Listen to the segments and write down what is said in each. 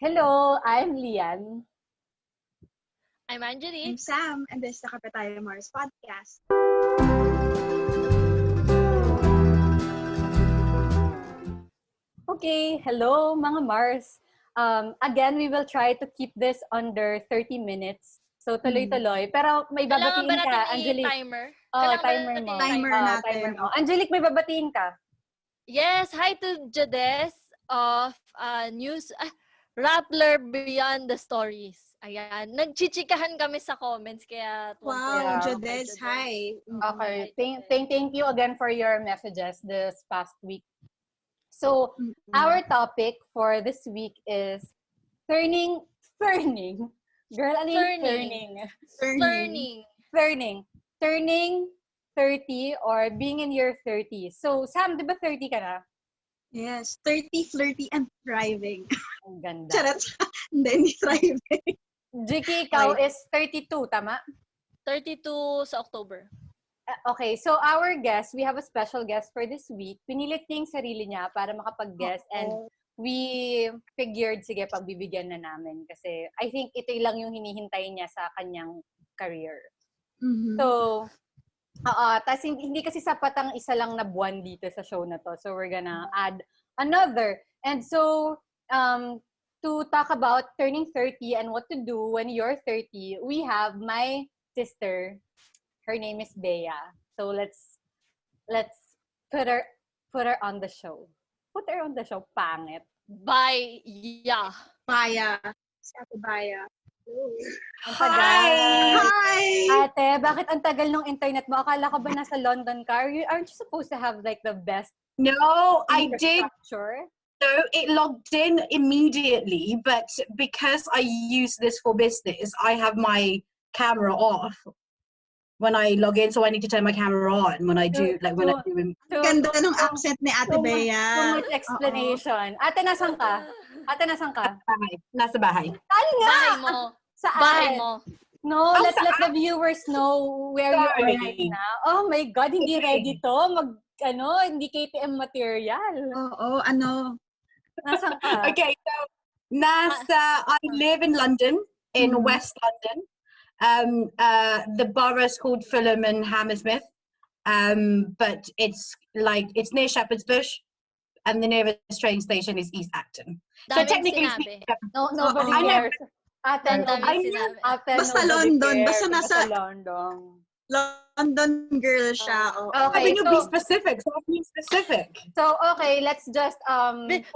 Hello, I'm Lian. I'm Anjali. I'm Sam, and this is the KTM Podcast. Okay, hello mga Mars. Again, we will try to keep this under 30 minutes. So tuloy-tuloy. Pero may Kailangan ba babatiin ka, natin Angelique. i-timer? Oh, Kailangan ba timer natin mo. Timer i-timer? natin. Timer mo. Angelique, may babatiin ka. Yes, hi to Jades of News Rappler Beyond the Stories. Ayan, nagchichikahan kami sa comments kaya Wow, Yeah. Jades, hi. Okay, thank you again for your messages this past week. So, our topic for this week is turning. Girl, ano yung turning? Turning 30 or being in your 30s. So, Sam, di ba 30 ka na? Yes, 30, flirty, and thriving. Ang ganda. Charot. Hindi thriving. Jiki, ikaw is 32, tama? 32 sa October. Okay, so our guest, we have a special guest for this week. Pinilit niya yung sarili niya para makapag-guest and we figured, sige, pagbibigyan na namin kasi I think ito lang yung hinihintay niya sa kanyang career. Mm-hmm. So, tas hindi kasi sapat ang isa lang na buwan dito sa show na to. So, we're gonna add another. And so, to talk about turning 30 and what to do when you're 30, we have my sister. Her name is Bea. So, let's put her on the show. Put her on the show. Pangit. Baya. Baya. Si Ate Baya. Ang tagal. Hi! Ate, bakit ang tagal ng internet mo? Akala ko ba nasa London ka? Aren't you supposed to have like the best No, I did. infrastructure? So it logged in immediately, but because I use this for business, I have my camera off when I log in, so I need to turn my camera on when I do, like when I do. Ganda ng accent ni Ate Bea. Too much explanation. Ate, nasan ka? Ate, nasan ka? Nasa bahay. Saan nga? Bahay mo. Saan? Bahay mo. No, Oh, let the viewers know where you are right Sorry. now. Oh my God, hindi ready to. Hindi KTM material. Oo, ano? Nasan ka? Okay, so I live in London, in West London. The borough's called Fulham and Hammersmith, but it's near Shepherd's Bush, and the nearest train station is East Acton. So Daming technically sinabi. speaking, Nobody I know. cares. Ate, Ang dami nobody sinabi. Ate, Basta nobody London, cares. basta nasa- London. London girl siya. Okay, Can you be specific? So be specific. So, okay, let's just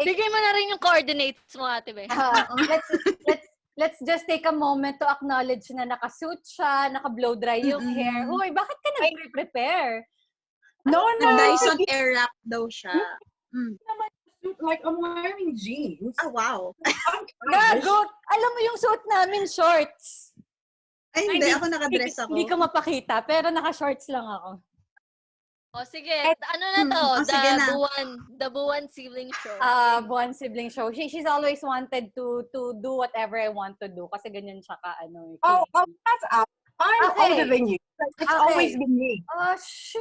Bigay mo na rin yung coordinates mo, Ate Be. let's just take a moment to acknowledge na nakasuit siya, naka-blow dry yung hair. Hoy, bakit ka nag-prepare? No. Dyson Airwrap daw siya. Like I'm wearing jeans. Ah, wow. Gago! Alam mo yung suit namin, shorts. Ay, hindi. Ako nakadress ako. Hindi ko mapakita, pero naka-shorts lang ako. O sige, ano na to? sige na. The Buan Sibling Show. Buwan sibling show. She's always wanted to do whatever I want to do kasi ganyan siya ka, ano. Oh, that's up. I'm Okay. older than you. It's Okay. always been me. Shush.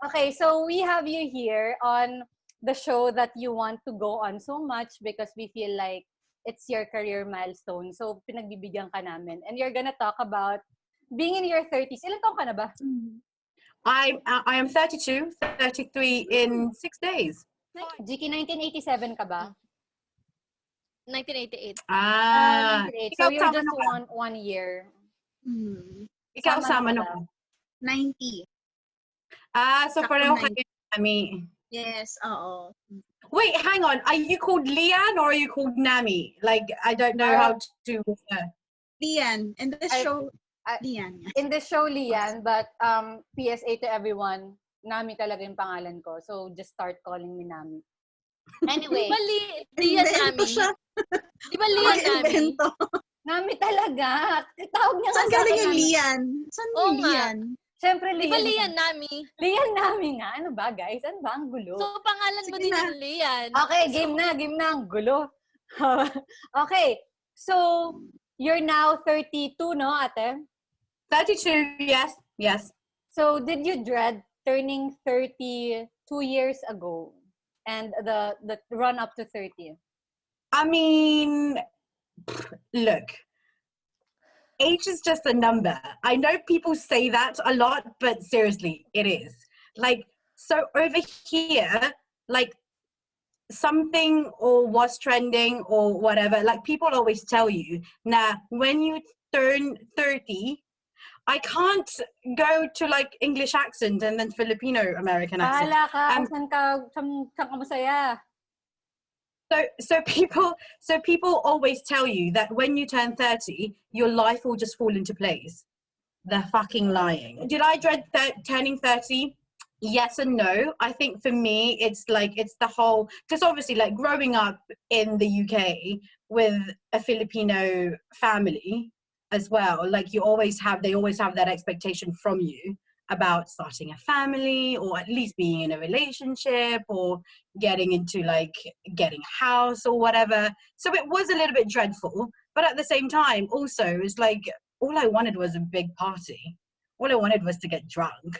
Okay, so we have you here on the show that you want to go on so much because we feel like it's your career milestone. So, pinagbibigyan ka namin. And you're gonna talk about being in your 30s. Ilan taon ka na ba? I am 32, 33 in 6 days. GK, 1987 ka ba? 1988. 1988. So, Ikaw, you're sama just na ka. one year. Ikaw Sama sama na na ka ko. 90. So Sakto pareho 90. kayo Nami. Yes, oo. Wait, hang on. Are you called Lian or are you called Nami? Like, I don't know how to... Lian. And this show, Lian. In the show, Lian, but PSA to everyone, Nami talaga yung pangalan ko. So, just start calling me Nami. Anyway. Di ba Lian Invento Nami? siya. Di ba Lian Nami? Invento. Nami talaga. Tawag niya Saan nga sa galing akin, yung Nami. Lian? Saan Oo yung nga. Lian? Siyempre, Di ba Lian Nami? Lian Nami nga. Ano ba, guys? Ano ba? Ang gulo. So, pangalan mo Sige din na. yung Lian. Okay, game na. Ang gulo. Okay. So, you're now 32, no, ate? 32, yes. So, did you dread turning 30 2 years ago and the run up to 30? I mean, look, age is just a number. I know people say that a lot, but seriously, it is. Like, so over here, like, something or what's trending or whatever, like, people always tell you, now, when you turn 30, I can't go to, like, English accent and then Filipino-American accent. Bahala ka kung saan ka masaya. So people always tell you that when you turn 30, your life will just fall into place. They're fucking lying. Did I dread turning 30? Yes and no. I think for me, it's the whole, because obviously, like, growing up in the UK with a Filipino family as well, like, they always have that expectation from you about starting a family, or at least being in a relationship, or getting into, like, getting a house or whatever. So it was a little bit dreadful, but at the same time also, it's like, all I wanted was a big party. All I wanted was to get drunk.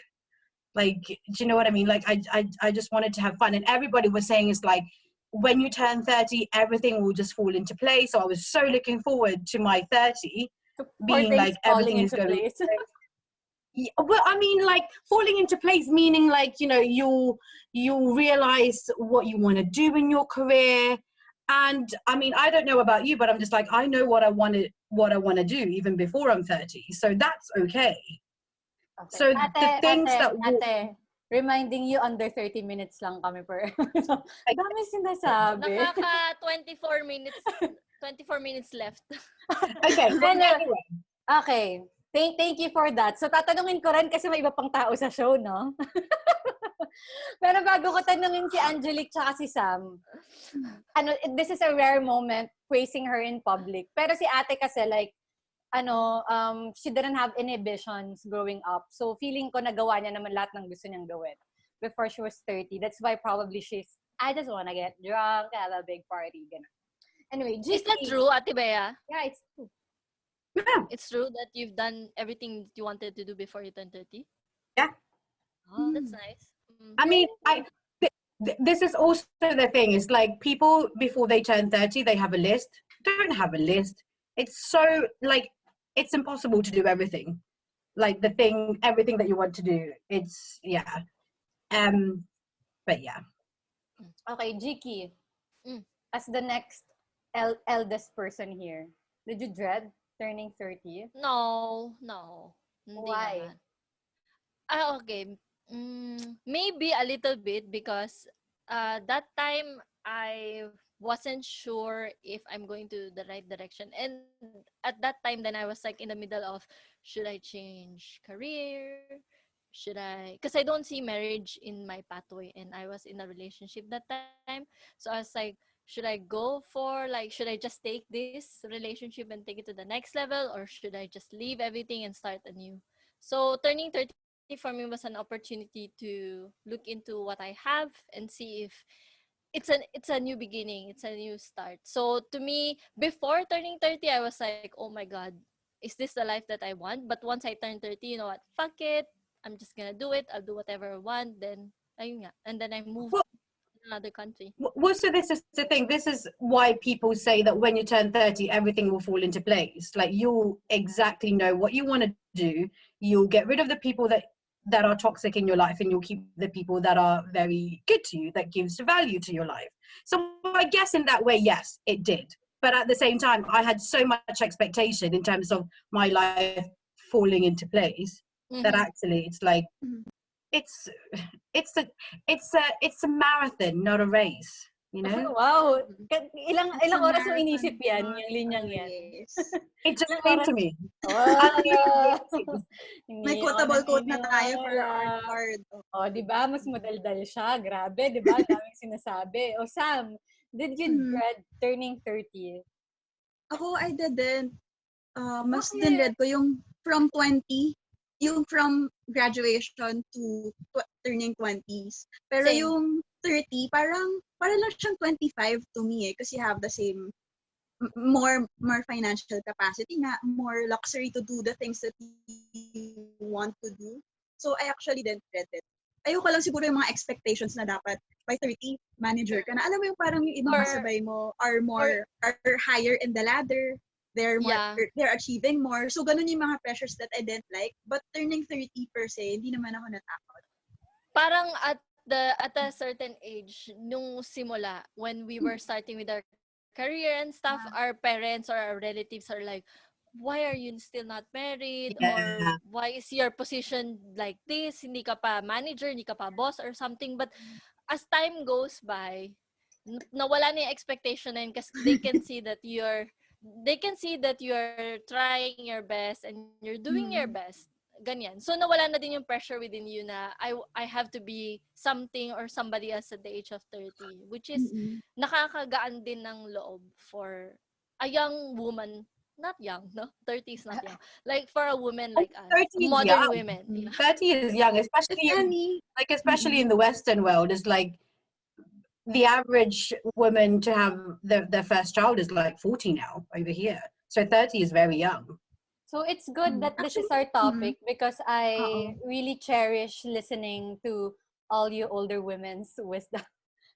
Like, do you know what I mean? Like, I just wanted to have fun. And everybody was saying, it's like, when you turn 30, everything will just fall into place. So I was so looking forward to my 30 being like, everything is going place. Yeah, well, I mean, like, falling into place, meaning, like, you know, you'll realize what you want to do in your career. And I mean, I don't know about you, but I'm just like, I know what I want to do even before I'm 30. So that's okay. So the things ate, reminding you, under 30 minutes lang kami per. Dami sinasabi. Nakaka 24 minutes left. Okay. Anyway. Okay. Thank you for that. So, tatanungin ko rin kasi may iba pang tao sa show, no? Pero bago ko tanungin si Angelique tsaka si Sam, this is a rare moment praising her in public. Pero si ate kasi, like, she didn't have inhibitions growing up. So, feeling ko nagawa niya naman lahat ng gusto niyang gawin before she was 30. That's why probably I just wanna get drunk, have a big party, ganun. Anyway, Is that true, Ate Bea? Yeah, it's true. Yeah. It's true that you've done everything you wanted to do before you turned 30? Yeah. Oh, that's nice. I mean, this is also the thing. It's like, people, before they turn 30, they have a list. Don't have a list. It's so, like, it's impossible to do everything. Like, everything that you want to do. It's, yeah. But yeah. Okay, Jiki, as the next eldest person here, did you dread turning 30? No. Hindi Why? Naman. Okay. Maybe a little bit because that time I wasn't sure if I'm going to the right direction. And at that time, then I was like in the middle of, should I change career? Because I don't see marriage in my pathway, and I was in a relationship that time. So I was like, should I go for, like, should I just take this relationship and take it to the next level, or should I just leave everything and start anew? So turning 30 for me was an opportunity to look into what I have and see if it's a new beginning, it's a new start. So to me, before turning 30, I was like, oh my God, is this the life that I want? But once I turned 30, you know what? Fuck it. I'm just gonna do it. I'll do whatever I want. Then, ayun nga. And then I moved to another country. Well, so this is the thing. This is why people say that when you turn 30, everything will fall into place. Like, you'll exactly know what you want to do. You'll get rid of the people that are toxic in your life, and you'll keep the people that are very good to you, that gives value to your life. So I guess in that way, yes, it did. But at the same time, I had so much expectation in terms of my life falling into place that actually it's like, it's a marathon, not a race, you know. Wow, ilang oras mo inisip yan, yung linyang yan? It just came to me. May quotable quote na tayo for our card. Oh, di ba? Mas madaldal siya. Grabe, di ba? Daming sinasabi. Oh, Sam, did you dread turning 30? Ako, I didn't. Mas dinred ko yung from 20, yung from graduation to turning 20s. Pero Same. yung 30, para lang siyang 25 to me kasi you have the same, more financial capacity na, more luxury to do the things that you want to do. So I actually didn't dread it. ayoko lang siguro yung mga expectations na dapat by 30, manager ka na. Alam mo yung parang yung ibang Or- kasabay mo are higher in the ladder. Yeah. They're achieving more. So, ganun yung mga pressures that I didn't like. But turning 30 per se, hindi naman ako natakot. Parang at a certain age, nung simula, when we were starting with our career and stuff, our parents or our relatives are like, why are you still not married? Or Yeah. why is your position like this? Hindi ka pa manager, hindi ka pa boss or something. But as time goes by, nawala na yung expectation na yun kasi they can see that you're trying your best and you're doing your best. Ganyan. So, nawala na din yung pressure within you na I have to be something or somebody else at the age of 30. Which is, nakakagaan din ng loob for a young woman. Not young, no? 30 is not young. Like, for a woman like us. 30 is Modern young. women. Yeah. 30 is young, especially in the Western world. It's like the average woman to have their first child is like 40 now over here. So 30 is very young. So it's good that this is our topic because I really cherish listening to all you older women's wisdom.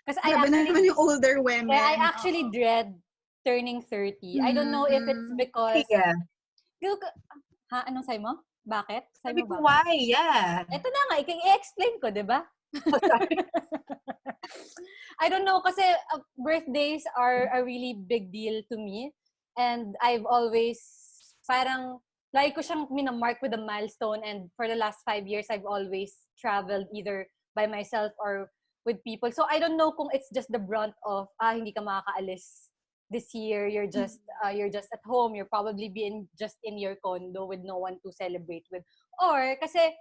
Because I naman yung older women. I actually dread turning 30. I don't know if it's because... Yeah. Ha? Anong sabi mo? Bakit? Sabi ko, why? Yeah. Ito na nga, i-explain ko, di ba? I don't know, kasi birthdays are a really big deal to me. And I've always, parang, like ko siyang minamark with a milestone. And for the last 5 years, I've always traveled either by myself or with people. So I don't know kung it's just the brunt of, hindi ka makakaalis this year. You're just at home. You're probably just in your condo with no one to celebrate with. Or, kasi,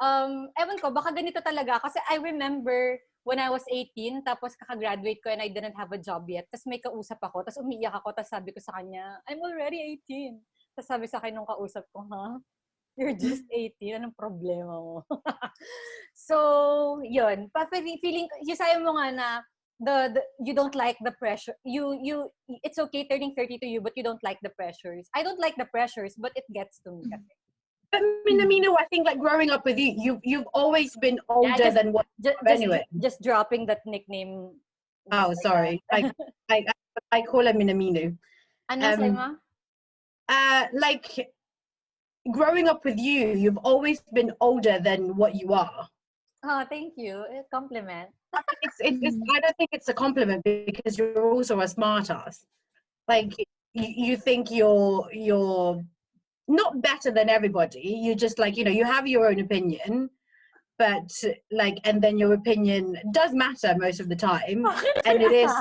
ewan ko, baka ganito talaga. Kasi I remember when I was 18, tapos kakagraduate ko and I didn't have a job yet. Tapos may kausap ako, tapos umiiyak ako, tapos sabi ko sa kanya, I'm already 18. Tapos sabi sa akin nung kausap ko, You're just 18. Anong problema mo? So, yun. Feeling, yung sayo mo nga na, you don't like the pressure. It's okay turning 30 to you, but you don't like the pressures. I don't like the pressures, but it gets to me kasi. But Minamino, I think like growing up with you've always been older than what anyway. Just dropping that nickname. Oh, sorry. I call her Minamino. Ano sa'yo mo? Like growing up with you've always been older than what you are. Oh, thank you. A compliment. It's I don't think it's a compliment because you're also a smart ass. Like you think you're not better than everybody. You just like, you have your own opinion, but like, and then your opinion does matter most of the time. And it is.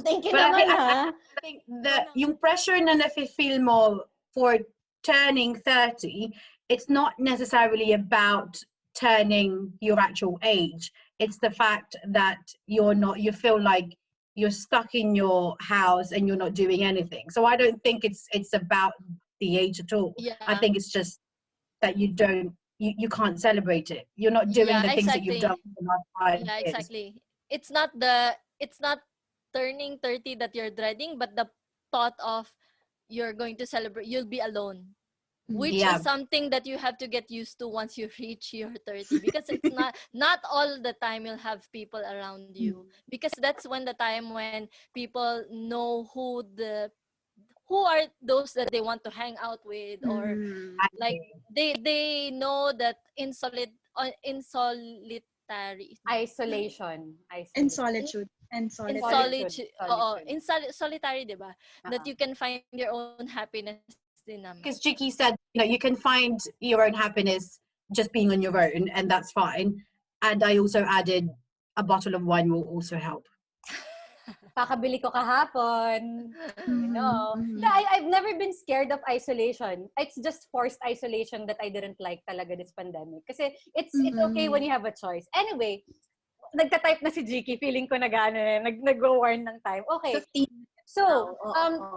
Thank you but naman, I think that yung pressure na nafe-feel mo for turning 30, it's not necessarily about turning your actual age. It's the fact that you feel like you're stuck in your house and you're not doing anything. So I don't think it's about the age at all. Yeah. I think it's just that you can't celebrate it. You're not doing the things that you've done for the last 5 years. Yeah, exactly. It's not turning 30 that you're dreading, but the thought of you're going to celebrate, you'll be alone. Which is something that you have to get used to once you reach your 30, because it's not all the time you'll have people around you, because that's when the time when people know who are those that they want to hang out with, or like they know that in solitary isolation. In solitude. Solitary, diba? That you can find your own happiness. Because Jiki said, you can find your own happiness just being on your own, and that's fine. And I also added a bottle of wine will also help. Kakabili ko kahapon. I've never been scared of isolation. It's just forced isolation that I didn't like talaga this pandemic. Kasi it's okay when you have a choice. Anyway, nagka-type na si Jiki. Feeling ko nag-warn ng time. Okay. 15. So,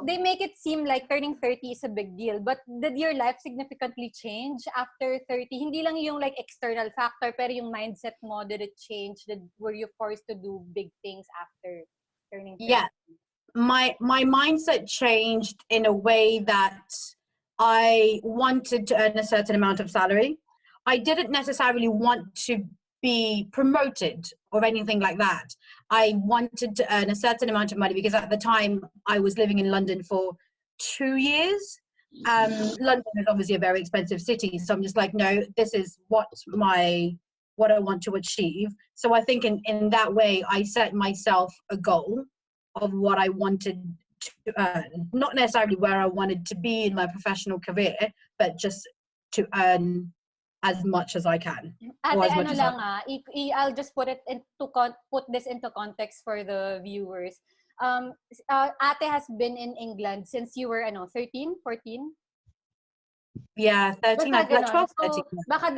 they make it seem like turning 30 is a big deal. But did your life significantly change after 30? Hindi lang yung like external factor, pero yung mindset mo, did it change? Were you forced to do big things after turning 30? Yeah. My mindset changed in a way that I wanted to earn a certain amount of salary. I didn't necessarily want to be promoted or anything like that. I wanted to earn a certain amount of money because at the time I was living in London for 2 years. London is obviously a very expensive city, so I'm just like, no, this is what I want to achieve. So I think in that way, I set myself a goal of what I wanted to earn, not necessarily where I wanted to be in my professional career, but just to earn as much as I can. Ate, Or as much ano as lang I'll just put this into context for the viewers. Ate has been in England since you were 13, 14? Yeah, 13, Basta like ganon. 12, So, 13. baka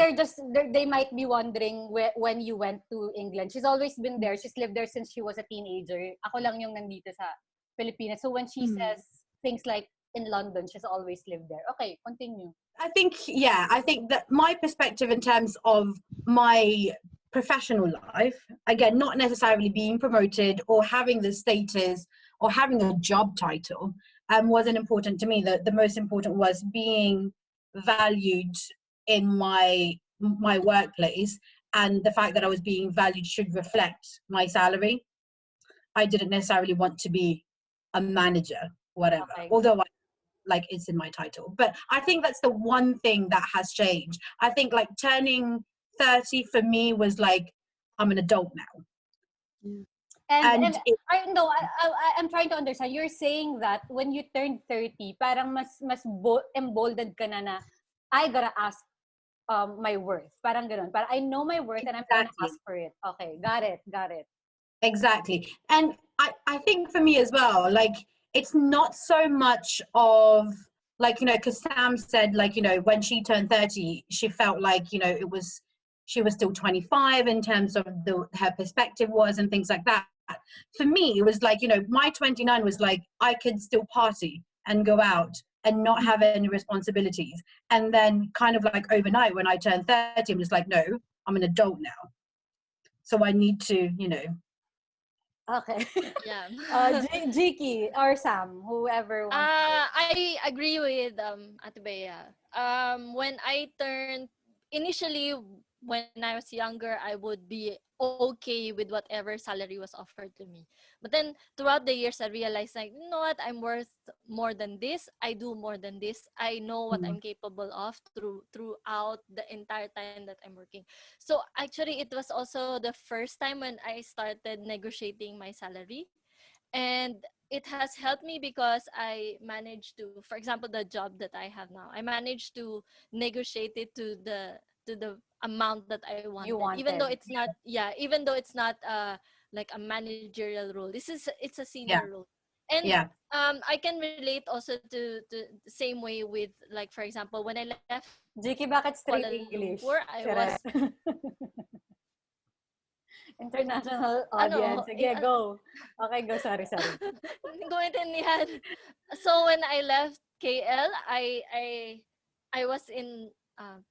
they might be wondering when you went to England. She's always been there. She's lived there since she was a teenager. Ako lang yung nandito sa Pilipinas. So, when she says things like in London, she's always lived there. Okay, continue. I think that my perspective in terms of my professional life, again, not necessarily being promoted or having the status or having a job title, wasn't important to me. The most important was being valued in my workplace, and the fact that I was being valued should reflect my salary. I didn't necessarily want to be a manager, whatever, Okay. although like it's in my title. But I think that's the one thing that has changed. I think like turning 30 for me was like, I'm an adult now. And I know I'm trying to understand. You're saying that when you turned 30, parang mas emboldened ka na I gotta ask my worth. Parang ganun. Parang I know my worth and I'm gonna ask for it. Okay, got it. Exactly. And I think for me as well, like it's not so much of like, because Sam said like, when she turned 30, she felt like, she was still 25 in terms of her perspective was and things like that. For me, it was like, my 29 was like, I could still party and go out and not have any responsibilities. And then kind of like overnight when I turned 30, I'm just like, no, I'm an adult now. So I need to, Okay. Yeah. Jiki or Sam, whoever wants I agree with Ate Bea. When I turned initially when I was younger, I would be okay with whatever salary was offered to me. But then throughout the years, I realized like, you know what, I'm worth more than this. I do more than this. I know what I'm capable of throughout the entire time that I'm working. So actually, it was also the first time when I started negotiating my salary. And it has helped me because I managed to, for example, the job that I have now, I managed to negotiate it to the amount that I wanted, even though it's not, even though it's not like a managerial role. It's a senior role. And I can relate also to the same way with, like, for example, when I left Jiki, bakit straight Kuala English? Lumpur, I was international audience. Sige, go. Okay, go. Sorry. Hindi ko maintindihan. So when I left KL, I was in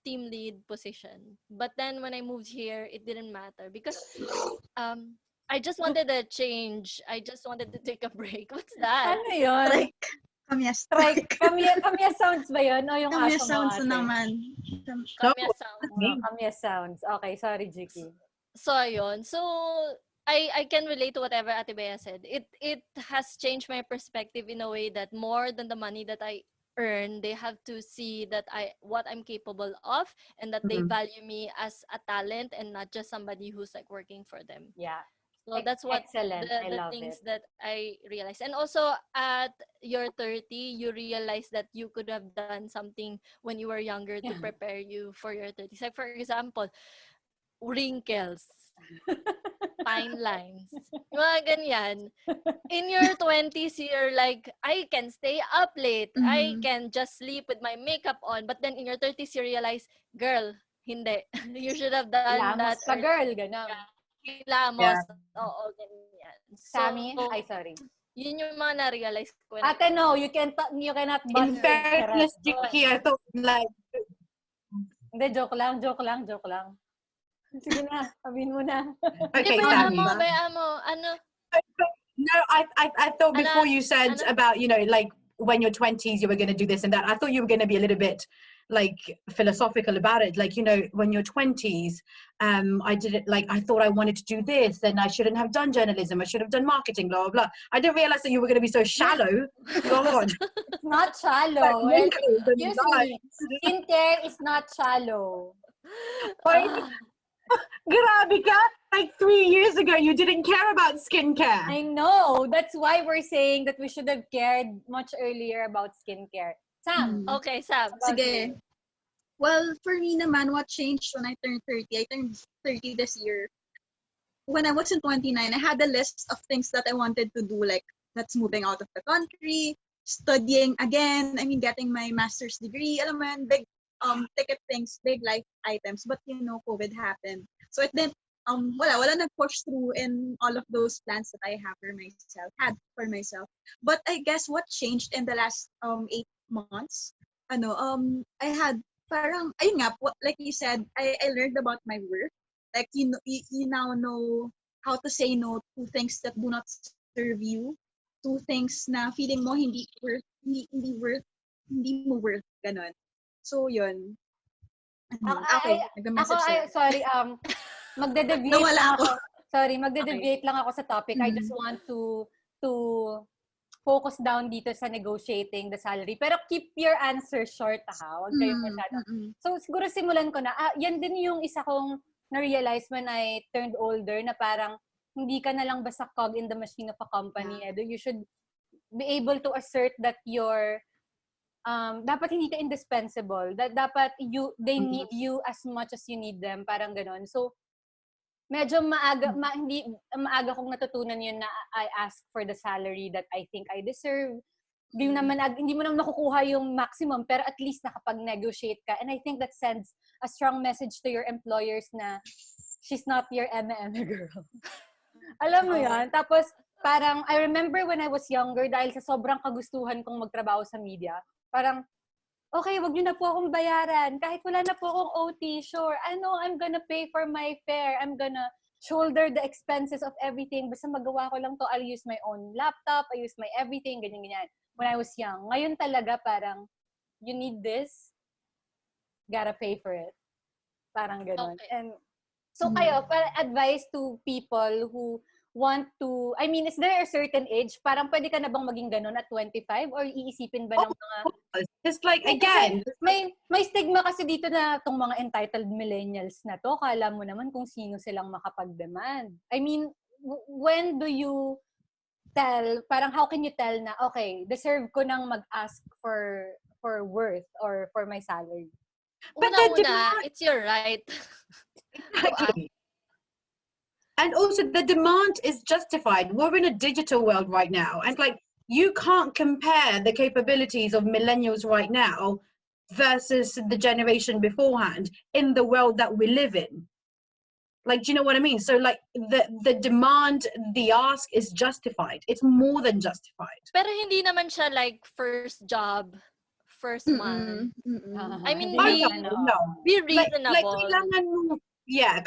team lead position. But then when I moved here, it didn't matter because I just wanted a change. I just wanted to take a break. What's that? Ano yun? Like, kamya Strike. Kamya sounds ba yun? O yung Kamya aso mo, sounds ate? naman. Kamya sound. Kamya sounds. Okay, sorry, Jiki. So ayun. So I can relate to whatever Ate Bea said. It has changed my perspective in a way that more than the money that I earn, they have to see that what I'm capable of, and that they value me as a talent and not just somebody who's like working for them. Yeah. So that's what Excellent. I the love things it. that I realized. And also at your 30, you realize that you could have done something when you were younger to prepare you for your 30s. Like for example, wrinkles, fine lines, mga ganyan. In your 20s, you're like, I can stay up late. I can just sleep with my makeup on. But then in your 30s, you realize, girl, hindi. You should have done Lamos that. ka, girl. Ganun. Kilamos. Oo, ganyan. So, Sammy? Ay, sorry. Yun yung mga na-realize ko. Ate, no. You cannot in fairness, Jiki, I thought like... Hindi, joke lang. Sige na, sabihin mo na. Okay, Sammy. Sammy. Ano? No, I thought before you said about, like, when you're 20s, you were going to do this and that. I thought you were going to be a little bit like philosophical about it. Like, you know, when you're 20s, I did it like, I thought I wanted to do this, then I shouldn't have done journalism. I should have done marketing, blah, blah, blah. I didn't realize that you were going to be so shallow. God. It's not shallow. Like, Excuse me. Skincare is not shallow. Grabe ka. Like 3 years ago, you didn't care about skincare. I know. That's why we're saying that we should have cared much earlier about skincare. Sam. Okay, Sam. Sige. Well, for me naman, what changed when I turned 30? I turned 30 this year. When I was in 29, I had a list of things that I wanted to do, like that's moving out of the country, studying again, getting my master's degree, alam mo yun, big ticket things, big life items. But you know, COVID happened. So it didn't, wala nag-push through in all of those plans that I had for myself. But I guess what changed in the last 8 months, I had parang, ayun nga, like you said, I learned about my worth. Like, you now know how to say no to things that do not serve you, to things na feeling mo hindi mo worth, ganun. So, yun. Okay, nag-message sorry, magde-deviate Nawala lang ako. Sorry, magde-deviate lang ako sa topic. I just want to focus down dito sa negotiating the salary. Pero keep your answer short, ha? Huwag kayong masyado. So, siguro simulan ko na. Yan din yung isa kong na-realize when I turned older na parang hindi ka na lang basta cog in the machine of a company. You should be able to assert that you're dapat hindi ka indispensable. Dapat they need you as much as you need them. Parang ganon. So, medyo maaga kong natutunan yun na I ask for the salary that I think I deserve. Hindi mo naman nakukuha yung maximum, pero at least nakapag-negotiate ka. And I think that sends a strong message to your employers na she's not your eme girl. Alam mo yan? Tapos, parang, I remember when I was younger, dahil sa sobrang kagustuhan kong magtrabaho sa media, parang, okay, wag niyo na po akong bayaran. Kahit wala na po akong OT, sure. I know I'm gonna pay for my fare. I'm gonna shoulder the expenses of everything. Basta magawa ko lang to. I'll use my own laptop. I use my everything. Ganyan. When I was young. Ngayon talaga parang, you need this, gotta pay for it. Parang ganon. Okay. And so kayo, para advice to people who want to, is there a certain age? Parang pwede ka na bang maging ganon at 25? Or iisipin ba ng mga... It's like, again... May stigma kasi dito na itong mga entitled millennials na to. Kala mo naman kung sino silang makapag-demand. When do you tell, parang how can you tell na, okay, deserve ko nang mag-ask for worth or for my salary? Una, it's your right. Exactly. And also the demand is justified. We're in a digital world right now. And like, you can't compare the capabilities of millennials right now versus the generation beforehand in the world that we live in. Like, do you know what I mean? So like the demand, the ask is justified. It's more than justified. Pero hindi naman siya like first job, first month. Be reasonable. Like,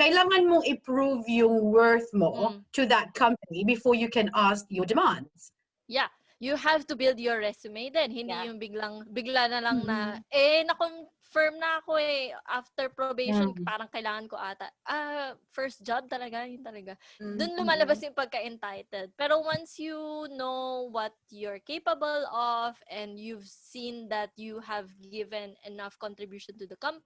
kailangan mong i-prove yung worth mo to that company before you can ask your demands. Yeah. You have to build your resume then. Hindi yung bigla na lang na, na-confirm na ako after probation, parang kailangan ko ata. First job talaga, yun talaga. Doon lumalabas yung pagka-entitled. Pero once you know what you're capable of and you've seen that you have given enough contribution to the company,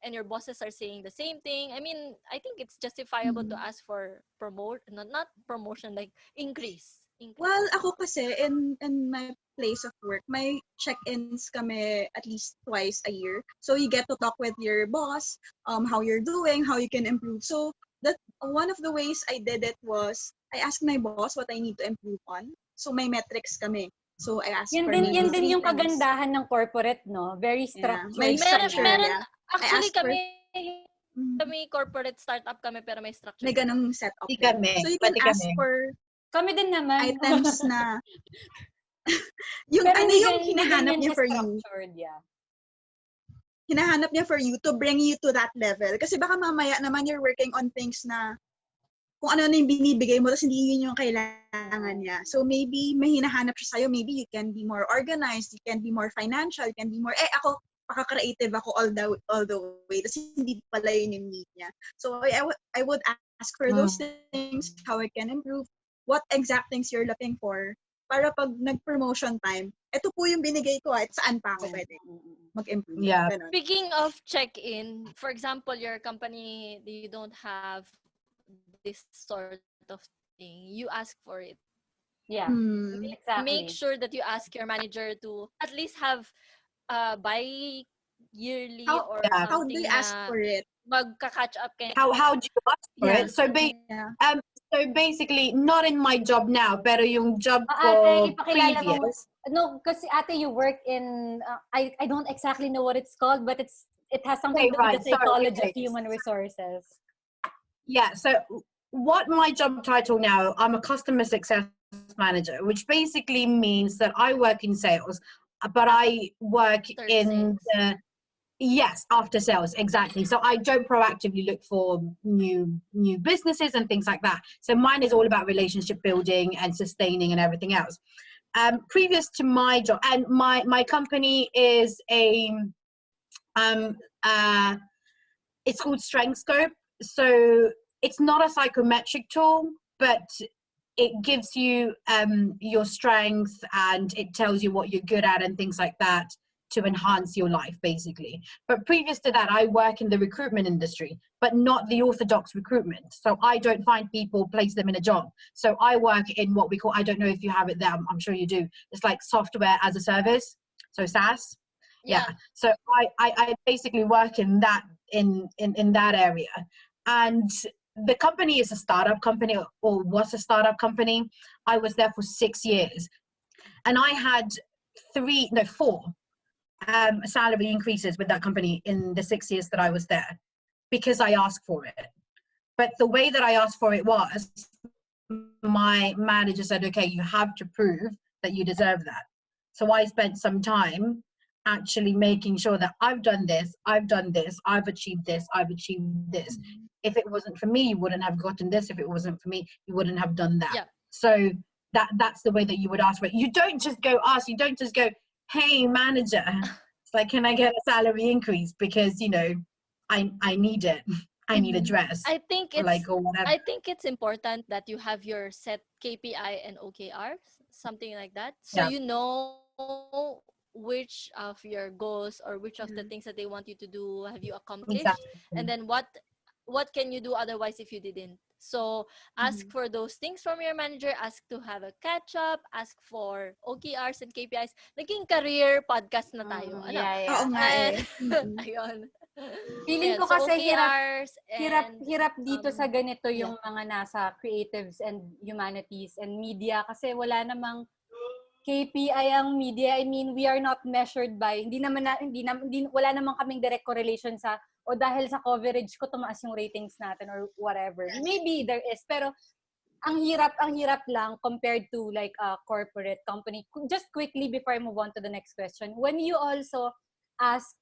and your bosses are saying the same thing, I think it's justifiable to ask for not promotion, like increase. Well, ako kasi in my place of work, may check-ins kami at least twice a year. So you get to talk with your boss, how you're doing, how you can improve. So that one of the ways I did it was I asked my boss what I need to improve on. So may metrics kami. So I asked yun for din yung things. kagandahan ng corporate, no? Very structured. May structure. Actually kami corporate startup kami pero may structure. May ganung setup. Kami. So you can ask for kami din naman. Items na yung yung hinahanap niya for you. Yeah. Hinahanap niya for you to bring you to that level. Kasi baka mamaya naman you're working on things na kung ano yung binibigay mo, tapos hindi yun yung kailangan niya. So maybe may hinahanap siya sa'yo, maybe you can be more organized, you can be more financial, you can be more, ako, paka-creative ako all the way. Tapos hindi pala yun yung need niya. So I would ask for those things, how I can improve, what exact things you're looking for, para pag nag-promotion time, ito po yung binigay ko at saan pa ako pwede mag-improve. Yeah. Ganun. Speaking of check-in, for example, your company, you don't have this sort of thing. You ask for it. Yeah, exactly. Make sure that you ask your manager to at least have bi-yearly or How do something you ask for it? magka-catch up kayo. How do you ask for Yeah. it? So basically, not in my job now, pero yung job ko Ate, ipakilala mo. previous. No, kasi ate, you work in, I don't exactly know what it's called, but it has something to do with the psychology of human resources. Yeah, so what my job title now, I'm a customer success manager, which basically means that I work in sales, but I work in the after sales, exactly. So I don't proactively look for new businesses and things like that. So mine is all about relationship building and sustaining and everything else. Previous to my job, and my company is it's called Strength Scope. So it's not a psychometric tool, but it gives you your strength and it tells you what you're good at and things like that to enhance your life, basically. But previous to that, I work in the recruitment industry, but not the orthodox recruitment. So I don't find people, place them in a job. So I work in what we call, I don't know if you have it there, I'm sure you do. It's like software as a service, so SaaS. Yeah. So I basically work in that in that area. And the company is a startup company, or was a startup company. I was there for 6 years, and I had 4 salary increases with that company in the 6 years that I was there, because I asked for it. But the way that I asked for it was, my manager said, okay, you have to prove that you deserve that. So I spent some time actually making sure that I've done this, I've achieved this, I've achieved this. If it wasn't for me, you wouldn't have gotten this. If it wasn't for me, you wouldn't have done that. Yeah. So that's the way that you would ask for it. You don't just go ask, you don't just go, hey manager, it's like, can I get a salary increase? Because, you know, I need it. I need a dress. I think it's important that you have your set KPI and OKRs, something like that. So you know which of your goals or which of the things that they want you to do have you accomplished, and then what can you do otherwise if you didn't. So ask for those things from your manager, ask to have a catch up, ask for OKRs and KPIs. Naging career podcast na tayo. Oo nga eh. Ayun. Feeling ko so kasi OKRs hirap dito sa ganito yung mga nasa creatives and humanities and media, kasi wala namang KPI ang media. I mean, we are not measured by, wala namang kaming direct correlation sa, o dahil sa coverage ko tumaas yung ratings natin or whatever. Maybe there is, pero ang hirap lang compared to like a corporate company. Just quickly before I move on to the next question, when you also ask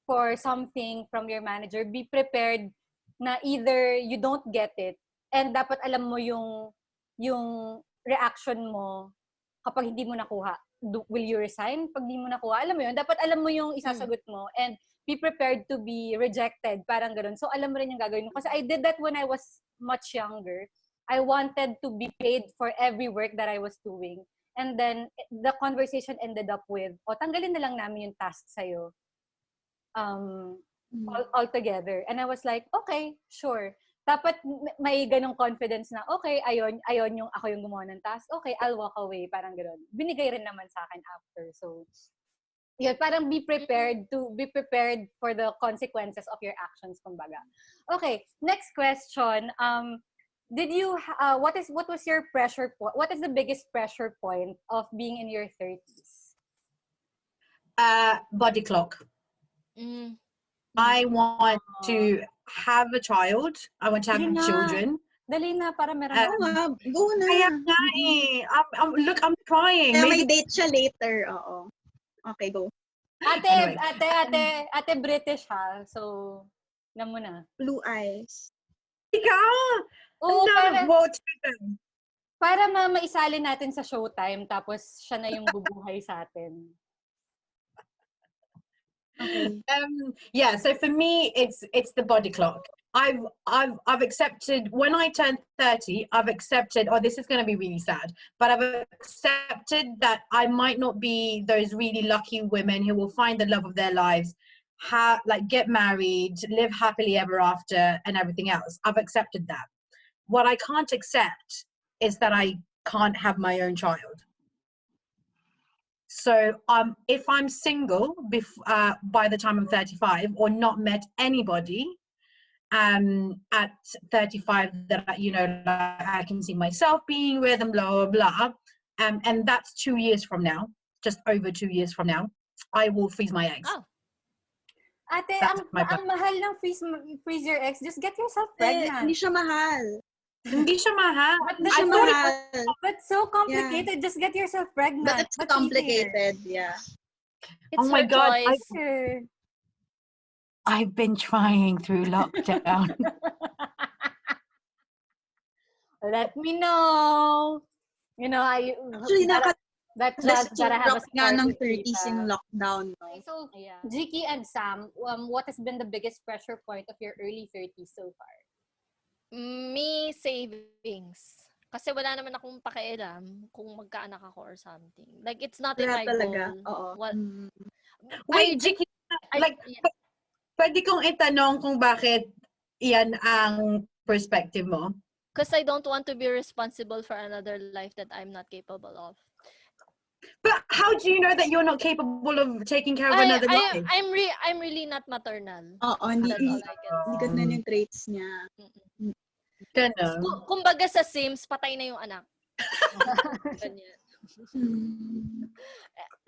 for something from your manager, be prepared na either you don't get it, and dapat alam mo yung reaction mo kapag hindi mo nakuha. Will you resign pag hindi mo nakuha? Alam mo yun, dapat alam mo yung isasagot mo, and be prepared to be rejected, parang gano'n. So alam mo rin yung gagawin mo. Kasi I did that when I was much younger. I wanted to be paid for every work that I was doing. And then the conversation ended up with, tanggalin na lang namin yung task sa'yo. All together. And I was like, okay, sure. Dapat may ganong confidence na, okay, ayon yung ako yung gumawa ng task. Okay, I'll walk away. Parang gano'n. Binigay rin naman sa akin after. So, yeah, parang be prepared for the consequences of your actions, kumbaga. Okay, next question. What was your pressure point? What is the biggest pressure point of being in your 30s? Body clock. I want to have a child. I want to have children. Dali na, para meron go na. I am dying. I'm crying. Kaya may date siya later. Oo. Okay, go. Ate British ha. So, alam mo na. Blue eyes. Ikaw! Oo, Ang vote for them. para maisalin natin sa Showtime, tapos siya na yung bubuhay sa atin. Okay. Yeah, so for me it's the body clock. I've accepted when I turned 30, I've accepted, oh, this is going to be really sad, but I've accepted that I might not be those really lucky women who will find the love of their lives, get married, live happily ever after and everything else. I've accepted that. What I can't accept is that I can't have my own child. So if I'm single by the time I'm 35 or not met anybody at 35 that I can see myself being with and blah blah blah, and that's 2 years from now, just over 2 years from now, I will freeze my eggs. Oh. Ate, That's my plan. ang mahal ng freeze your eggs. Just get yourself pregnant. Hindi siya mahal. Hindi siya mahal. Hindi siya mahal. But so complicated. Yeah. Just get yourself pregnant. But it's complicated, yeah. It's oh my God. I've been trying through lockdown. Let me know. You know, actually, that's gotta have a nga ng 30s in lockdown. No? Okay, so, Jiki and Sam, what has been the biggest pressure point of your early 30s so far? Me, savings. Kasi wala naman akong pakialam kung magkaanak ako or something. Like, it's not in my talaga. goal. Wait, Jiki, pwede kong itanong kung bakit yan ang perspective mo? Because I don't want to be responsible for another life that I'm not capable of. But how do you know that you're not capable of taking care of another life? I'm really not maternal. Hindi ganun yung traits niya. Kumbaga sa Sims, patay na yung anak. Ganyan.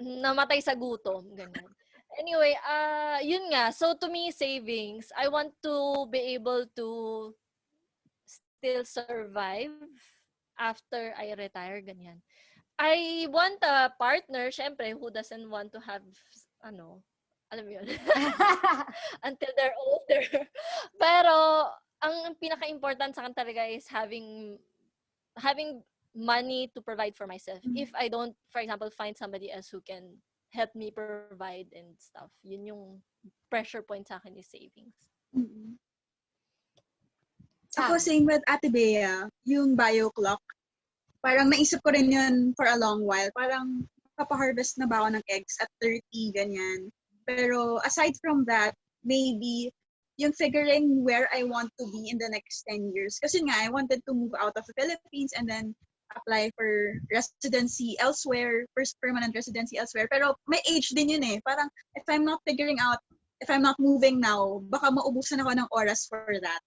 Namatay sa gutom. Ganyan. Anyway, yun nga. So to me, savings, I want to be able to still survive after I retire. Ganyan. I want a partner, syempre, who doesn't want to have, alam mo yun, until they're older. Pero, ang pinaka-important sa akin talaga is having money to provide for myself. If I don't, for example, find somebody else who can help me provide and stuff, yun yung pressure point sa akin is savings. Mm-hmm. Ako, same with Ate Bea, yung bio clock. Parang naisip ko rin yun for a long while. Parang papaharvest na ba ako ng eggs at 30, ganyan. Pero aside from that, maybe yung figuring where I want to be in the next 10 years. Kasi nga, I wanted to move out of the Philippines and then apply for residency elsewhere, first permanent residency elsewhere. Pero may age din yun eh. Parang if I'm not moving now, baka maubusan ako ng oras for that.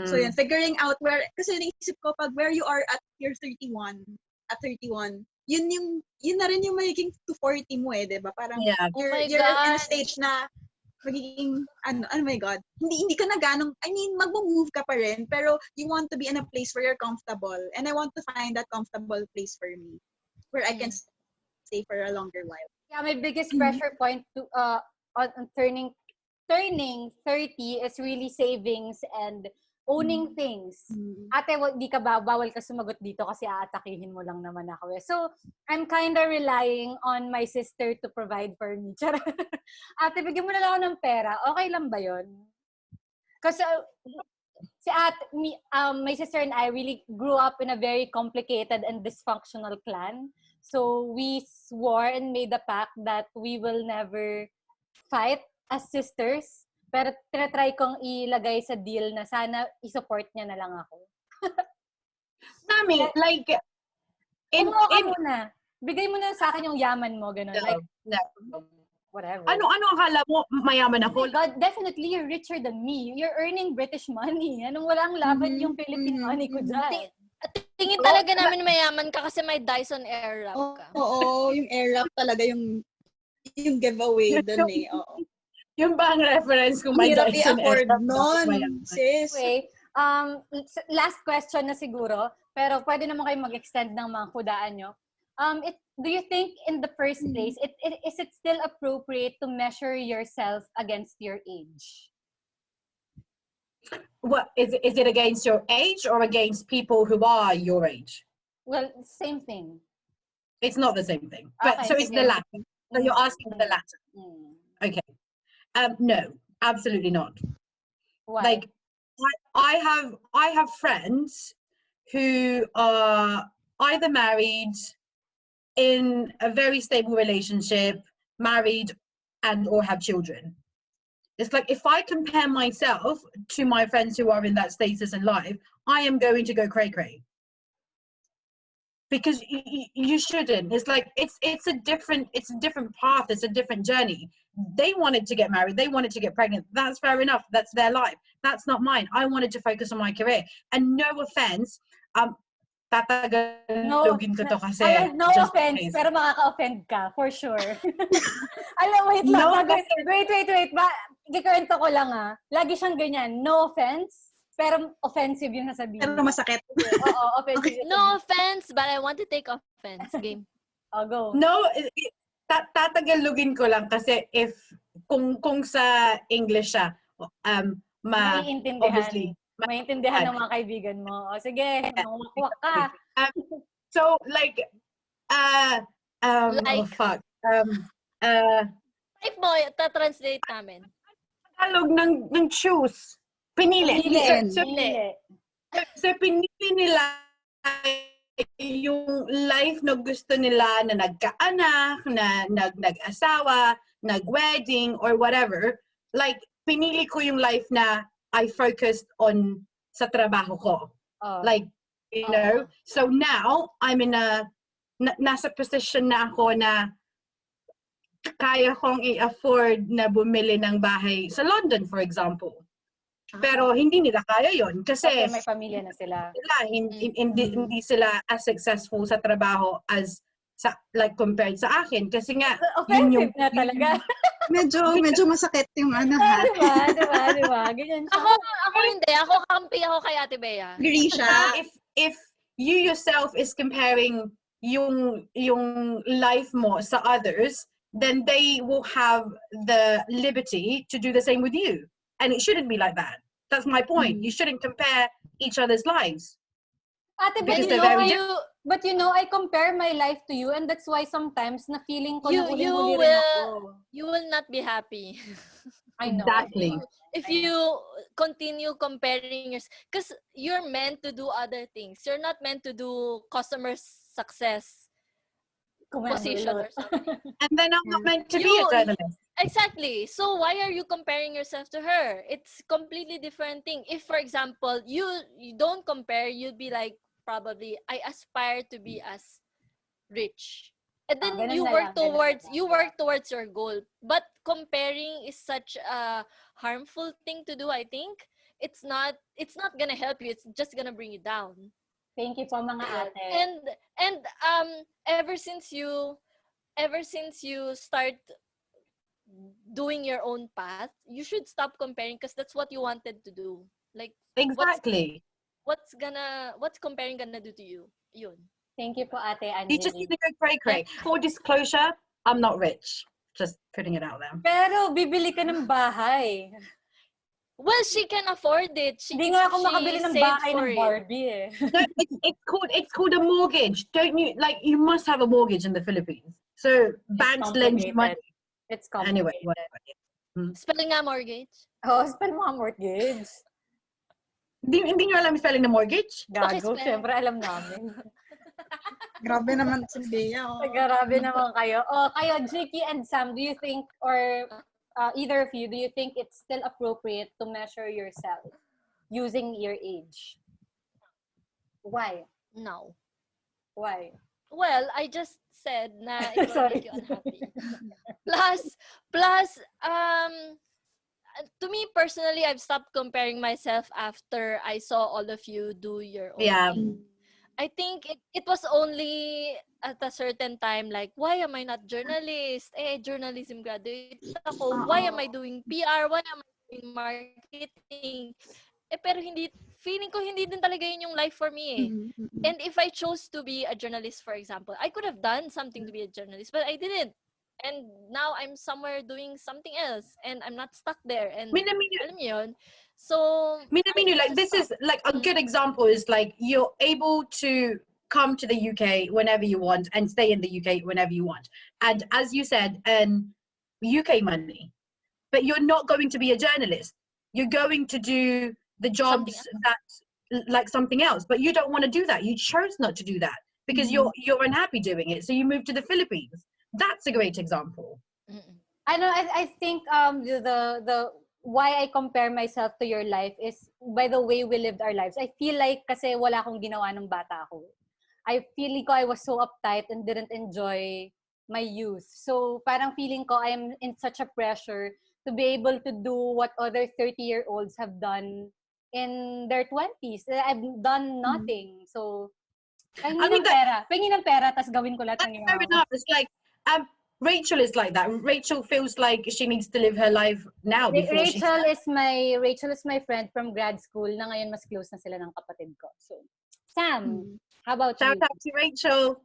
So yun, figuring out where, kasi naisip ko pag where you are at your 31, yun na rin yung magiging to 40 mo eh, 'di ba? Parang you're in a stage na magiging oh my God, hindi ka na ganong, magmo-move ka pa rin, pero you want to be in a place where you're comfortable, and I want to find that comfortable place for me where I can stay for a longer while. Yeah, my biggest pressure point to on turning 30 is really savings and owning things. Ate, di ka bawal ka sumagot dito kasi aatakihin mo lang naman ako. So, I'm kinda relying on my sister to provide for me. Ate, bigyan mo na lang ako ng pera. Okay lang ba yun? Kasi my sister and I really grew up in a very complicated and dysfunctional clan. So, we swore and made a pact that we will never fight as sisters. Pero tinatry kong ilagay sa deal na sana i-support niya na lang ako. Mami, like, muna. Bigay mo na sa akin yung yaman mo, gano'n. No. Whatever. Ano akala mo mayaman ako? Oh my God, definitely you're richer than me. You're earning British money. Anong walang laban yung Philippine money ko dyan. Tingin talaga namin mayaman ka kasi may Dyson Airwrap ka. Oo, yung Airwrap talaga yung giveaway doon eh. Oo. Yung bang reference kung may Dyson i-afford nun, sis. Anyway, last question na siguro, pero pwede naman kayo mag-extend ng mga kudaan nyo. Do you think in the first place, is it still appropriate to measure yourself against your age? What is it against your age or against people who are your age? Well, same thing. It's not the same thing. But Okay, so it's the sige. latter. So you're asking the latter. Okay. No, absolutely not. Why? Like I have friends who are either married, in a very stable relationship, married, and or have children. It's like if I compare myself to my friends who are in that status in life, I am going to go cray cray. Because you shouldn't. It's like it's a different path. It's a different journey. They wanted to get married. They wanted to get pregnant. That's fair enough. That's their life. That's not mine. I wanted to focus on my career. And no offense, tatagalogin ko to kasi. No offense, pero makaka-offend ka, for sure. Alam, wait lang. No, wait. Ikikwento ko lang Lagi siyang ganyan. No offense, pero offensive yung nasabihin. Pero masakit. Oo, offensive. No offense, but I want to take offense. Game. Oh, go. No, tatagalogin ko lang kasi if kung sa English siya, obviously. Maintindihan ng mga kaibigan mo. O sige, mawakwak ka. So like Like, oh fuck. type mo, ta-translate namin. Tagalog ng choose. Pinili. So pinili nila yung life na gusto nila, na nagkaanak, na nag-asawa, nag-wedding, or whatever. Like, pinili ko yung life na I focused on sa trabaho ko. Like, you know? So now, I'm in nasa position na ako na kaya kong i-afford na bumili ng bahay sa London, for example. Pero hindi nila kaya yon kasi may pamilya na sila. Hindi sila as successful sa trabaho as like compared sa akin kasi nga offensive na talaga. Medyo masakit yung Diba? Ganyan siya. Ako hindi. Ako kampi ako kay Ate Bea. Agree siya. If you yourself is comparing yung life mo sa others, then they will have the liberty to do the same with you. And it shouldn't be like that. That's my point. You shouldn't compare each other's lives. Ate, but I compare my life to you, and that's why sometimes na feeling ko na huli-huli rin ako. You will not be happy. I know. Exactly. If you continue comparing yourself, because you're meant to do other things. You're not meant to do customer success position or something. And then I'm not meant to be a journalist. Exactly. So why are you comparing yourself to her? It's completely different thing. If, for example, you don't compare, you'd be like, probably, I aspire to be as rich. And then you work towards your goal. But comparing is such a harmful thing to do, I think. It's not gonna help you. It's just gonna bring you down. Thank you po, mga ate. And ever since you start doing your own path, you should stop comparing because that's what you wanted to do. Like, exactly. What's comparing gonna do to you? Yun. Thank you po, Ate Angeline. You just need to go cray-cray. For disclosure, I'm not rich. Just putting it out there. Pero bibili ka ng bahay. Well, she can afford it. Hindi nga ako makabili ng bahay ng Barbie eh. No, it's called a mortgage. Don't you, like, you must have a mortgage in the Philippines. So banks lend you money. It's complicated. Anyway, whatever. Spelling nga mortgage? Spell mo nga mortgage. Hindi nyo alam yung spelling ng mortgage? Gago, syempre alam namin. Grabe naman si Bea. Grabe naman kayo. Kayo, Jiki and Sam, do you think, or either of you, do you think it's still appropriate to measure yourself using your age? Why? No. Why? Well, I just said na it will make you unhappy. Plus, to me personally, I've stopped comparing myself after I saw all of you do your own thing. I think it was only at a certain time, like, why am I not journalist? Journalism graduate ako. Why am I doing PR? Why am I doing marketing? Pero feeling ko hindi din talaga yun yung life for me. And if I chose to be a journalist, for example, I could have done something to be a journalist, but I didn't. and now I'm somewhere doing something else, and I'm not stuck there. And Mina, alam niyo yun? So like this is like a good example is like you're able to come to the UK whenever you want and stay in the UK whenever you want. And as you said, UK money, but you're not going to be a journalist. You're going to do the Something jobs that like something else, but you don't want to do that. You chose not to do that because you're unhappy doing it. So you moved to the Philippines. That's a great example. I know. I think the why I compare myself to your life is by the way we lived our lives. I feel like kasi wala akong ginawa ng bata ako. I feel like I was so uptight and didn't enjoy my youth. So parang feeling ko I am in such a pressure to be able to do what other 30-year-olds have done in their 20s. I've done nothing. So pahingin ng pera, tas gawin ko lahat ng Fair enough. It's like Rachel is like that. Rachel feels like she needs to live her life now before Rachel is my friend from grad school na ngayon mas close na sila ng kapatid ko. So, Sam, how about Shout you? out to Rachel.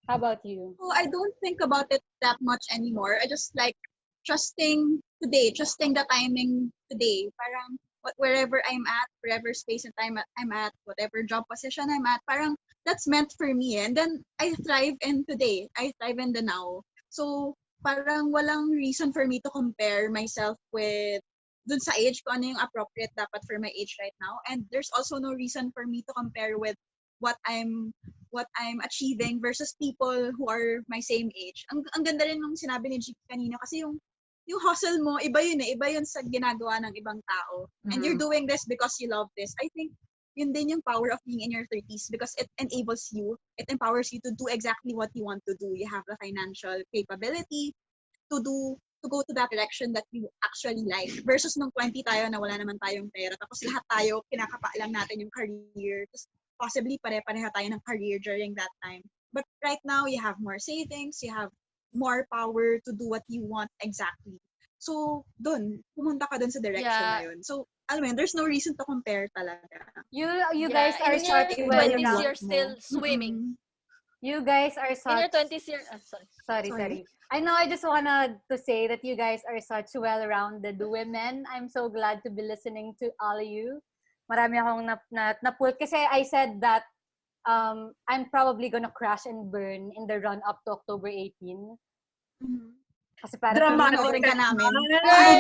How about you? So I don't think about it that much anymore. I just like trusting today, trusting the timing today. Parang wherever I'm at, wherever space and time I'm at, whatever job position I'm at, parang that's meant for me. And then I thrive in today. I thrive in the now. So parang walang reason for me to compare myself with dun sa age ko ano yung appropriate dapat for my age right now. And there's also no reason for me to compare with what I'm achieving versus people who are my same age. Ang ganda rin nung sinabi ni G kanina kasi yung hustle mo, iba yun sa ginagawa ng ibang tao. And you're doing this because you love this. I think yun din yung power of being in your 30s because it enables you, it empowers you to do exactly what you want to do. You have the financial capability to go to that direction that you actually like. Versus nung 20 tayo na wala naman tayong pera. Tapos lahat tayo, kinakapa lang natin yung career. Tapos possibly pare-pareha tayo ng career during that time. But right now, you have more savings, you have more power to do what you want exactly. So, pumunta ka dun sa direction na yun. So, alam mo yun, there's no reason to compare talaga. You guys are in your such 20s, you're still swimming. You guys are such... In your 20s, you're... Sorry. I know I just wanted to say that you guys are such well-rounded women. I'm so glad to be listening to all of you. Marami akong na-pull. Kasi I said that I'm probably gonna crash and burn in the run-up to October 18. Kasi parang Dramatic ka namin.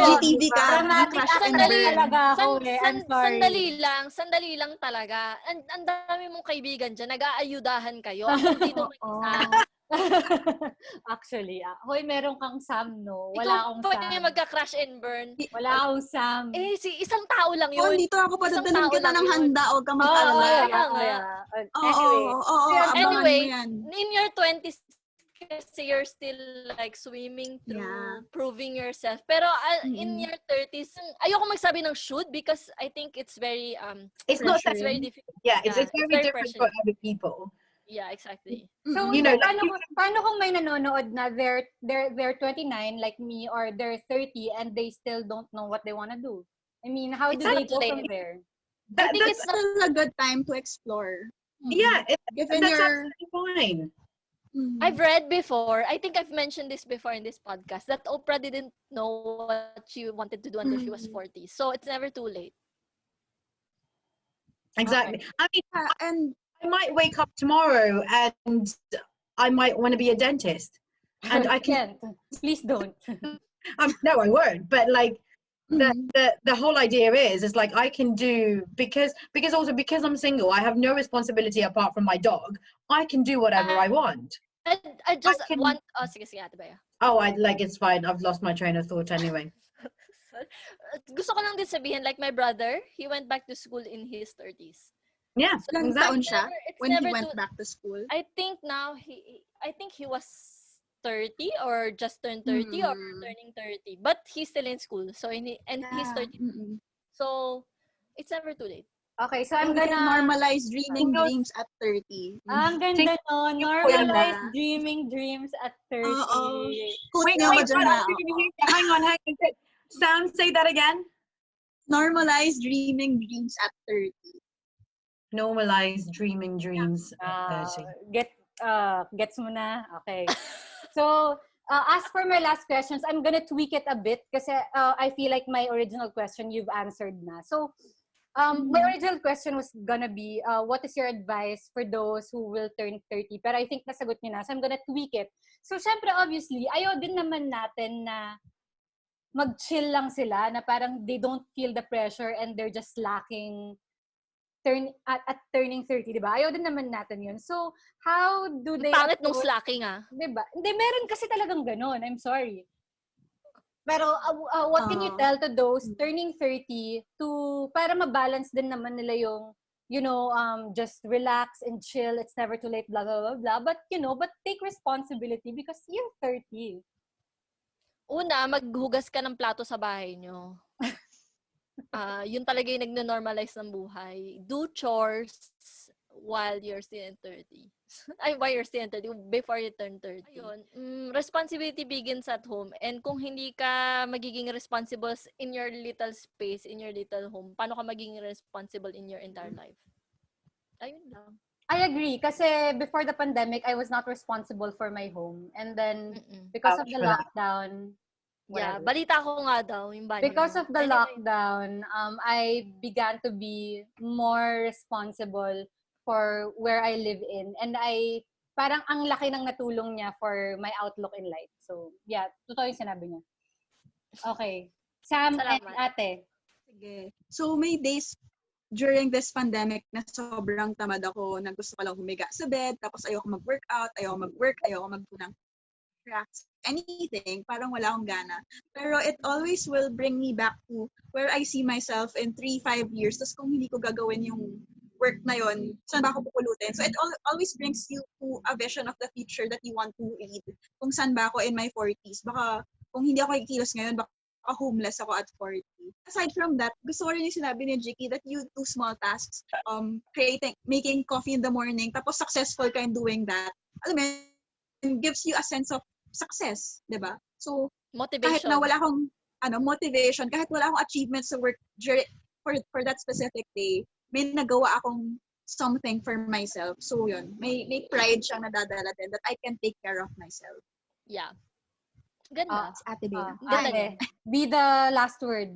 GTV ka. Dramatic talaga ako I'm sorry. Sandali lang talaga. Ang dami mong kaibigan dyan. Nag-aayudahan kayo. Ako dito mag-isa. Actually, hoy, meron kang Sam, no? Wala akong Sam. Ikaw magka-crash and burn. Wala akong Sam. Isang tao lang yun. Dito ako pa dadalhin kita ng handa. Huwag ka mag-alala. Anyway, in your 20s, kasi you're still like swimming through proving yourself. Pero in your 30s, ayoko magsabi ng should because I think it's very it's very difficult. Yeah, it's very different for other people. Yeah, exactly. So, paano kung may nanonood na they're 29 like me or they're 30 and they still don't know what they want to do? I mean, how do they go from there? I think it's still a good time to explore. Yeah, that's absolutely fine. I've read before, I think I've mentioned this before in this podcast, that Oprah didn't know what she wanted to do until she was 40. So it's never too late. Exactly. Okay. I mean, and I might wake up tomorrow and I might want to be a dentist. And I can't. Please don't. No, I won't. But like, the whole idea is like I can do because I'm single, I have no responsibility apart from my dog. I can do whatever I want. I just want sige Ate Bea. It's fine. I've lost my train of thought anyway. Gusto ko lang din sabihin, like my brother, he went back to school in his 30s. Yeah, so exactly. When he went back to school. I think now he was 30 or just turned 30 or turning 30, but he's still in school. So he's 30. So it's never too late. Okay, so I'm gonna normalize dreaming dreams at 30. Ang ganda no, normalize dreaming dreams at 30. Wait, hang on. Sam, say that again. Normalize dreaming dreams at 30. Normalize dreaming dreams at 30. Gets mo na? Okay. So, As for my last questions, I'm gonna tweak it a bit kasi I feel like my original question you've answered na. So, my original question was gonna be, what is your advice for those who will turn 30? Pero I think nasagot niyo na, so I'm gonna tweak it. So, syempre, obviously, ayaw din naman natin na mag-chill lang sila, na parang they don't feel the pressure and they're just lacking at turning 30, di ba? Ayaw din naman natin yun. So, how do they... Pangit nung slacking, Di ba? Hindi, meron kasi talagang ganun. I'm sorry. Pero, what can you tell to those turning 30 para mabalance din naman nila yung, just relax and chill. It's never too late, blah, blah, blah, blah. But, but take responsibility because you're 30. Una, maghugas ka ng plato sa bahay nyo. Yun talaga yung nagno-normalize ng buhay. Do chores while you're still in 30. While you're still in 30, before you turn 30. Ayun, responsibility begins at home. And kung hindi ka magiging responsible in your little space, in your little home, paano ka magiging responsible in your entire life? Ayun lang. I agree. Kasi before the pandemic, I was not responsible for my home. And then, because of the lockdown, yeah, balita ko nga daw yung banyo. Because of the lockdown, I began to be more responsible for where I live in. And parang ang laki ng natulong niya for my outlook in life. So, yeah, totoo yung sinabi niya. Okay. Sam and Ate. Sige. So, may days during this pandemic na sobrang tamad ako, na gusto ko lang humiga sa bed, tapos ayoko mag-workout, ayoko mag-work, ayoko mag-punang crafts, anything, parang wala akong gana. Pero it always will bring me back to where I see myself in 3-5 years. Tapos kung hindi ko gagawin yung work na yon, saan ba ako pupulutin? So it always brings you to a vision of the future that you want to lead. Kung saan ba ako in my 40s. Baka kung hindi ako ikilos ngayon, baka homeless ako at 40. Aside from that, gusto ko rin yung sinabi ni Jiki that you do small tasks, making coffee in the morning, tapos successful ka in doing that. Alam mo, it gives you a sense of success, 'di ba? So, motivation. Kahit na wala akong motivation, kahit wala akong achievements sa work for that specific day, may nagawa akong something for myself. So, yun. May pride siyang nadadala din that I can take care of myself. Yeah. Ganda. Ate Bea. Ate, be the last word.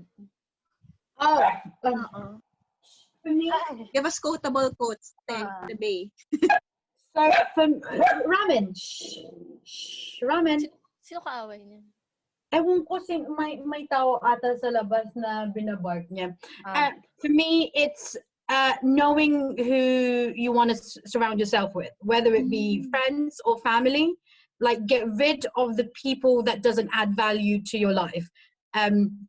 For me, Give us quotable quotes. Ate Bea. so from ramen. Ramen. Sino kaaway niya? Ewan ko may tao ata sa labas na binabark niya. For me, it's knowing who you want to surround yourself with, whether it be friends or family. Like, get rid of the people that doesn't add value to your life.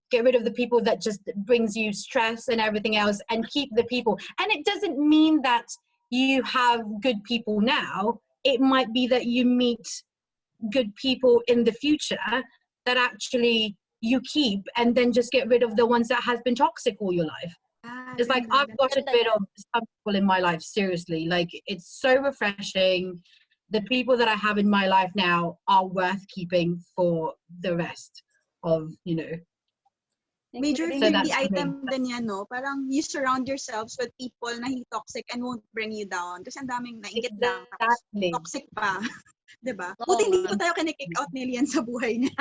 Get rid of the people that just brings you stress and everything else, and keep the people. And it doesn't mean that you have good people now. It might be that you meet good people in the future that actually you keep, and then just get rid of the ones that has been toxic all your life. It's like, I've got rid of some people in my life, seriously. Like, it's so refreshing. The people that I have in my life now are worth keeping for the rest of, Major So that's item din yan, no? Parang you surround yourselves with people na hindi toxic and won't bring you down. Kasi ang daming nainggit lang. Exactly. Toxic pa. Diba? Buti hindi ko tayo kinikick out ni Lian sa buhay niya.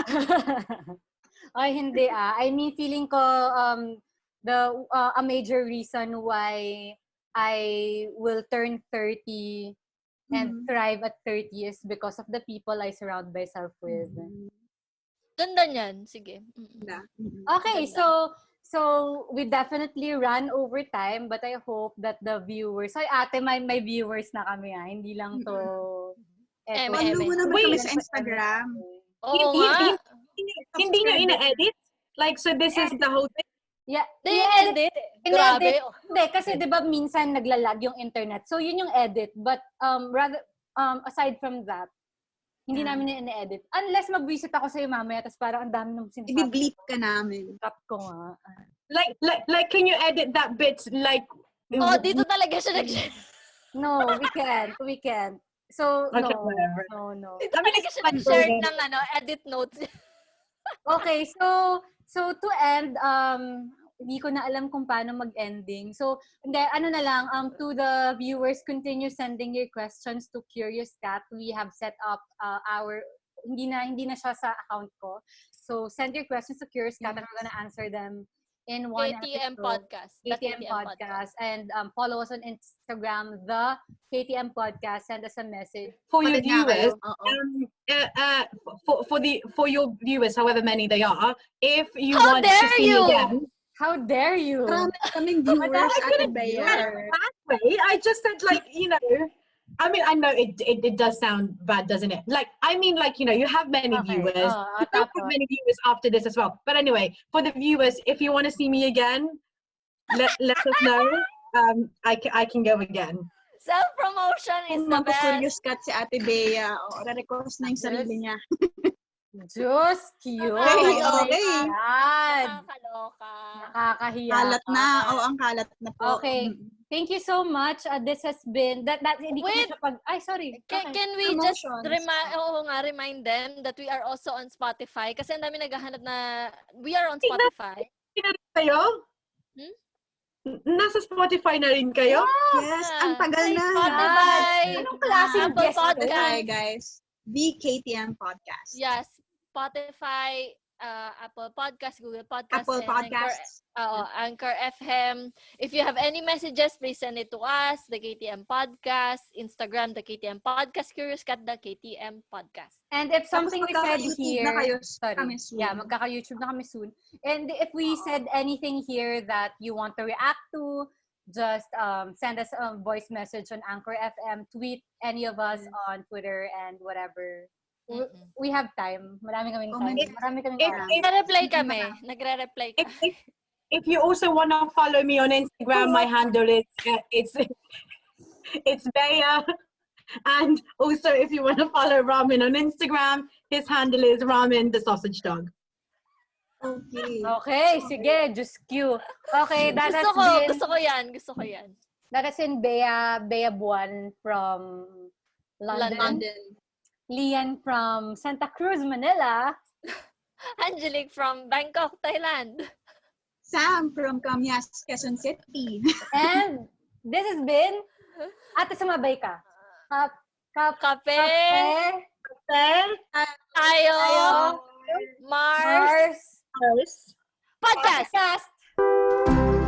Ay, hindi I mean, feeling ko a major reason why I will turn 30 and thrive at 30 is because of the people I surround myself with. Ganda niyan. Sige. Okay, so we definitely ran over time, but I hope that the viewers, ate, may viewers na kami hindi lang to. Follow mo naman kami sa Instagram. Oo nga. Hindi nyo ina-edit? Like, so this is the whole thing? Yeah. edit. Grabe. Hindi, kasi di ba minsan naglalag yung internet. So yun yung edit. But rather aside from that, hindi namin yung ina-edit. Unless mag-visit ako sa'yo mamaya, tapos parang ang dami nung sinasabi. I-bleep ka namin. Cut ko nga. Like, can you edit that bit? Like, Dito talaga siya No, we can't. So, okay, no. whatever. No. Dito talaga siya nag-share ng edit notes. Okay, so to end, hindi ko na alam kung paano mag-ending. So, ano na lang, to the viewers, continue sending your questions to Curious Cat. We have set up hindi na siya sa account ko. So send your questions to Curious Cat and we're gonna answer them in one KTM episode. Podcast. The KTM Podcast. And follow us on Instagram, the KTM Podcast. Send us a message. For your Kapatid nga kayo. viewers, for your viewers, however many they are, if you How want to dare see me you? again, How dare you? Marami kaming viewers, Ate Bea. that way, I just said like, you know, I mean, I know it does sound bad, doesn't it? Like, I mean, like, you know, you have many viewers. You don't have many viewers after this as well. But anyway, for the viewers, if you want to see me again, let us know. I can go again. Self-promotion is Kung the best. magko-curious cat si Ate Bea, re-request na yung sarili niya. Diyos, cute. Okay. Yan. Nakakaloka. Nakakahiya. Kalat na. ka. Oo, ang kalat na po. Okay. Thank you so much. This has been that hindi ko Wait. na siya ay sorry. Can, Okay. can we just Promotions. remind them that we are also on Spotify? Kasi ang dami naghahanap na we are on Spotify. Kayo? Nasa Spotify na rin kayo? Yes, ang tagal na. Spotify. Anong klaseng Apple guest Podcast. Spotify, guys. The KTM Podcast. Yes, Spotify, Apple Podcast, Google Podcast, Apple and Podcasts. Anchor FM. If you have any messages, please send it to us, the KTM Podcast, Instagram, the KTM Podcast, Curious Cat, the KTM Podcast. And if something we said magkaka-YouTube na kayo here, kami soon. yeah, magkaka-YouTube na kami soon. And if we said anything here that you want to react to, just send us a voice message on Anchor FM, tweet any of us on Twitter and whatever. We have time. Marami kaming time. Marami kaming time. Nagre-reply kami. Nagre-reply kami. If you also want to follow me on Instagram, my handle is it's Bea. And also, if you want to follow Ramen on Instagram, his handle is Ramen the Sausage Dog. Okay. Okay, sige, just cue. Okay, Gusto ko yan. That has been Bea Buan from London. Lian from Santa Cruz, Manila. Angelique from Bangkok, Thailand. Sam from Camyas, Quezon City. And this has been Ate Sumabay Ka. Kape. Tayo. Mars. Mars. Podcast. Podcast.